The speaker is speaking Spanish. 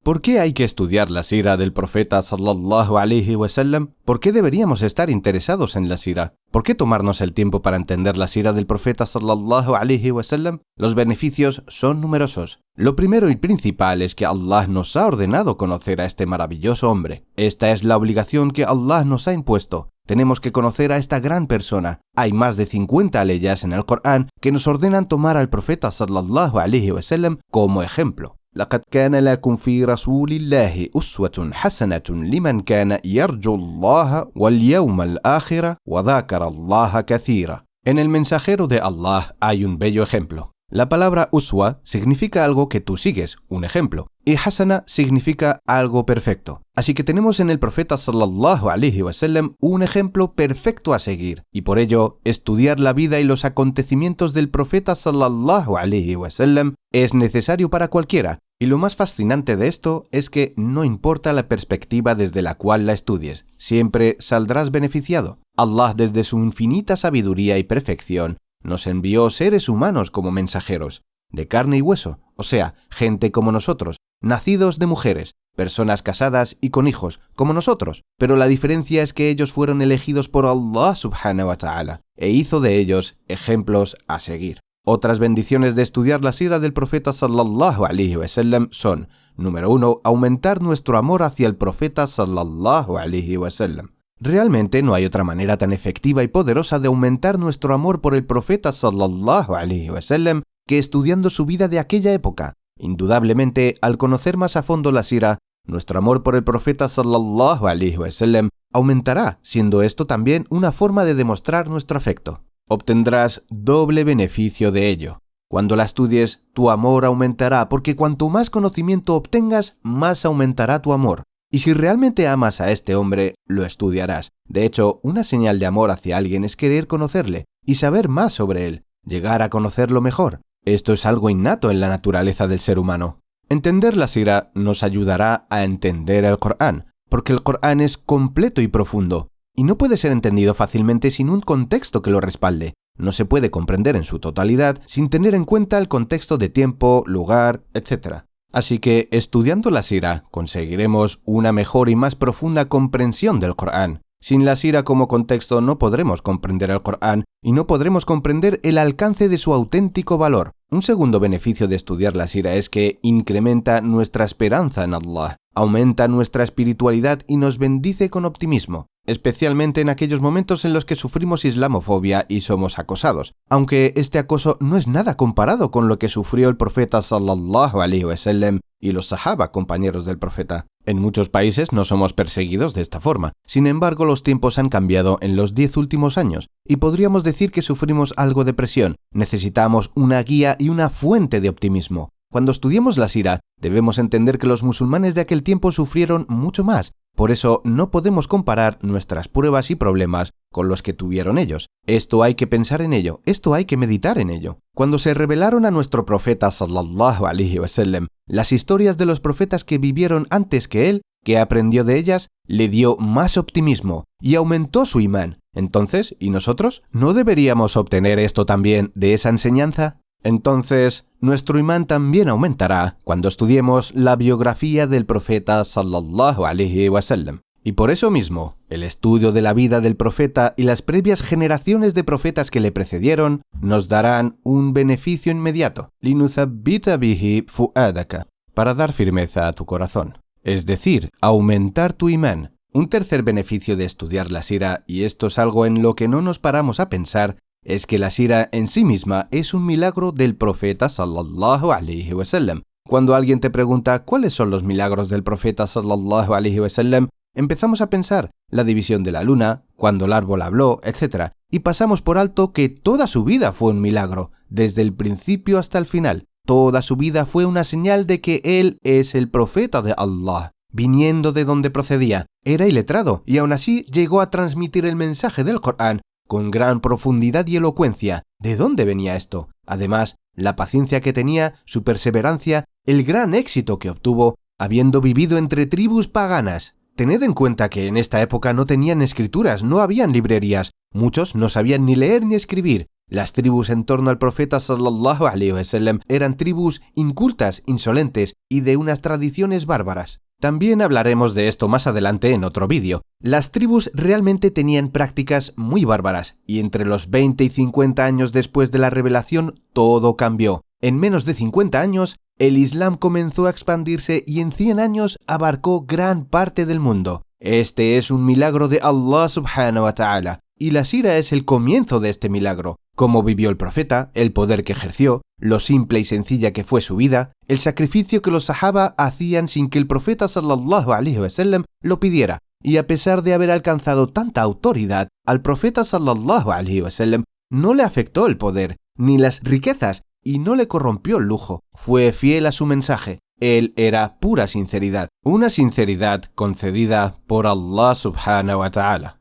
¿Por qué hay que estudiar la sira del profeta sallallahu alaihi wasallam? ¿Por qué deberíamos estar interesados en la sira? ¿Por qué tomarnos el tiempo para entender la sira del profeta sallallahu alaihi wasallam? Los beneficios son numerosos. Lo primero y principal es que Allah nos ha ordenado conocer a este maravilloso hombre. Esta es la obligación que Allah nos ha impuesto. Tenemos que conocer a esta gran persona. Hay más de 50 leyes en el Corán que nos ordenan tomar al profeta sallallahu alaihi wasallam como ejemplo. لقد كان لكم في رسول الله أسوة حسنة لمن كان يرجو الله واليوم الآخر وذكر الله كثيرا. En el mensajero de Allah hay un bello ejemplo. La palabra uswa significa algo que tú sigues, un ejemplo, y hasana significa algo perfecto. Así que tenemos en el profeta sallallahu alaihi wasallam un ejemplo perfecto a seguir, y por ello estudiar la vida y los acontecimientos del profeta sallallahu alaihi wasallam es necesario para cualquiera. Y lo más fascinante de esto es que no importa la perspectiva desde la cual la estudies, siempre saldrás beneficiado. Allah, desde su infinita sabiduría y perfección, nos envió seres humanos como mensajeros, de carne y hueso, o sea, gente como nosotros, nacidos de mujeres, personas casadas y con hijos, como nosotros. Pero la diferencia es que ellos fueron elegidos por Allah subhanahu wa ta'ala, e hizo de ellos ejemplos a seguir. Otras bendiciones de estudiar la sira del profeta sallallahu alaihi wasallam son, número 1, aumentar nuestro amor hacia el profeta sallallahu alaihi wasallam. Realmente no hay otra manera tan efectiva y poderosa de aumentar nuestro amor por el profeta sallallahu alaihi wasallam que estudiando su vida de aquella época. Indudablemente, al conocer más a fondo la sira, nuestro amor por el profeta sallallahu alaihi wasallam aumentará, siendo esto también una forma de demostrar nuestro afecto. Obtendrás doble beneficio de ello. Cuando la estudies, tu amor aumentará, porque cuanto más conocimiento obtengas, más aumentará tu amor. Y si realmente amas a este hombre, lo estudiarás. De hecho, una señal de amor hacia alguien es querer conocerle y saber más sobre él, llegar a conocerlo mejor. Esto es algo innato en la naturaleza del ser humano. Entender la sira nos ayudará a entender el Corán, porque el Corán es completo y profundo, y no puede ser entendido fácilmente sin un contexto que lo respalde. No se puede comprender en su totalidad sin tener en cuenta el contexto de tiempo, lugar, etc. Así que, estudiando la sira, conseguiremos una mejor y más profunda comprensión del Corán. Sin la sira como contexto no podremos comprender el Corán y no podremos comprender el alcance de su auténtico valor. Un segundo beneficio de estudiar la sira es que incrementa nuestra esperanza en Allah, aumenta nuestra espiritualidad y nos bendice con optimismo, especialmente en aquellos momentos en los que sufrimos islamofobia y somos acosados, aunque este acoso no es nada comparado con lo que sufrió el profeta sallallahu alaihi wasallam y los sahaba, compañeros del profeta. En muchos países no somos perseguidos de esta forma. Sin embargo, los tiempos han cambiado en los 10 últimos años y podríamos decir que sufrimos algo de presión. Necesitamos una guía y una fuente de optimismo. Cuando estudiamos la sira, debemos entender que los musulmanes de aquel tiempo sufrieron mucho más. Por eso no podemos comparar nuestras pruebas y problemas con los que tuvieron ellos. Esto hay que pensar en ello, esto hay que meditar en ello. Cuando se revelaron a nuestro profeta sallallahu alaihi wasallam las historias de los profetas que vivieron antes que él, que aprendió de ellas, le dio más optimismo y aumentó su imán. Entonces, ¿y nosotros? ¿No deberíamos obtener esto también de esa enseñanza? Entonces, nuestro imán también aumentará cuando estudiemos la biografía del profeta sallallahu alaihi wasallam. Y por eso mismo, el estudio de la vida del profeta y las previas generaciones de profetas que le precedieron nos darán un beneficio inmediato, linuthabbita bihi fu'adaka, para dar firmeza a tu corazón, es decir, aumentar tu imán. Un tercer beneficio de estudiar la sira, y esto es algo en lo que no nos paramos a pensar, es que la sira en sí misma es un milagro del profeta sallallahu alaihi wasallam. Cuando alguien te pregunta cuáles son los milagros del profeta sallallahu alaihi wasallam, empezamos a pensar la división de la luna, cuando el árbol habló, etc. Y pasamos por alto que toda su vida fue un milagro, desde el principio hasta el final. Toda su vida fue una señal de que él es el profeta de Allah, viniendo de donde procedía. Era iletrado y aún así llegó a transmitir el mensaje del Corán con gran profundidad y elocuencia. ¿De dónde venía esto? Además, la paciencia que tenía, su perseverancia, el gran éxito que obtuvo, habiendo vivido entre tribus paganas. Tened en cuenta que en esta época no tenían escrituras, no habían librerías, muchos no sabían ni leer ni escribir, Las tribus en torno al profeta sallallahu alaihi wasallam eran tribus incultas, insolentes y de unas tradiciones bárbaras. También hablaremos de esto más adelante en otro vídeo. Las tribus realmente tenían prácticas muy bárbaras, y entre los 20 y 50 años después de la revelación todo cambió. En menos de 50 años, el Islam comenzó a expandirse y en 100 años abarcó gran parte del mundo. Este es un milagro de Allah subhanahu wa ta'ala, y la sira es el comienzo de este milagro. Cómo vivió el profeta, el poder que ejerció, lo simple y sencilla que fue su vida, el sacrificio que los sahaba hacían sin que el profeta sallallahu alaihi wasallam lo pidiera. Y a pesar de haber alcanzado tanta autoridad, al profeta sallallahu alaihi wasallam no le afectó el poder, ni las riquezas, y no le corrompió el lujo. Fue fiel a su mensaje. Él era pura sinceridad, una sinceridad concedida por Allah subhanahu wa ta'ala.